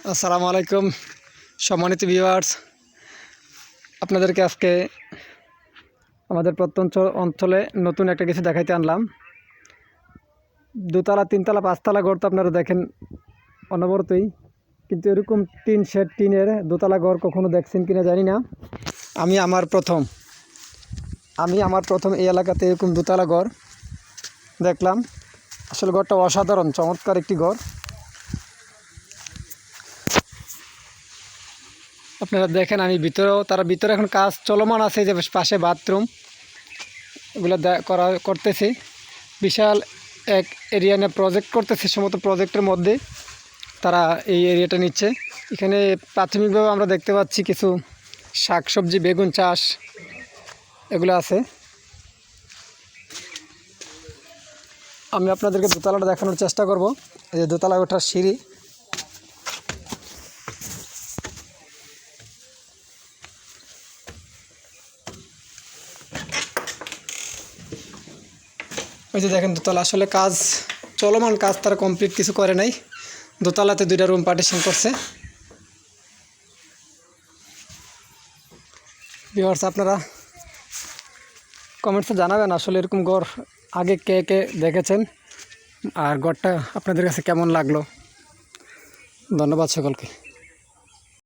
আসসালামু আলাইকুম সম্মানিত ভিউয়ার্স, আপনাদেরকে আজকে আমাদের প্রত্যন্ত অঞ্চলে নতুন একটা কিছু দেখাইতে আনলাম। দোতলা, তিনতলা, পাঁচতলা ঘর তো আপনারা দেখেন অনবরতই, কিন্তু এরকম টিনের দোতলা ঘর কখনো দেখছেন কিনা জানি না। আমি আমার প্রথম এই এলাকাতে এরকম দোতলা ঘর দেখলাম। আসলে ঘরটা অসাধারণ, চমৎকার একটি ঘর। আপনারা দেখেন, আমি তারা ভিতরে এখন কাজ চলমান আছে। যে পাশে বাথরুম এগুলো করতেছে। বিশাল এক এরিয়া নিয়ে প্রজেক্ট করতেছে, সমস্ত প্রজেক্টের মধ্যে তারা এই এরিয়াটা নিচ্ছে। এখানে প্রাথমিকভাবে আমরা দেখতে পাচ্ছি কিছু শাকসবজি, বেগুন চাষ এগুলো আছে। আমি আপনাদেরকে দোতলাটা দেখানোর চেষ্টা করব। এই যে দোতলা ওঠার সিঁড়ি, ওই যে দেখেন দোতলা। আসলে কাজ চলমান, কাজ তারা কমপ্লিট কিছু করে নাই। দোতলাতে 2টা রুম পার্টিশন করছে। ভিউয়ার্স, আপনারা কমেন্টসে জানাবেন আসলে এরকম ঘর আগে কে কে দেখেছেন, আর ঘরটা আপনাদের কাছে কেমন লাগলো। ধন্যবাদ সকলকে।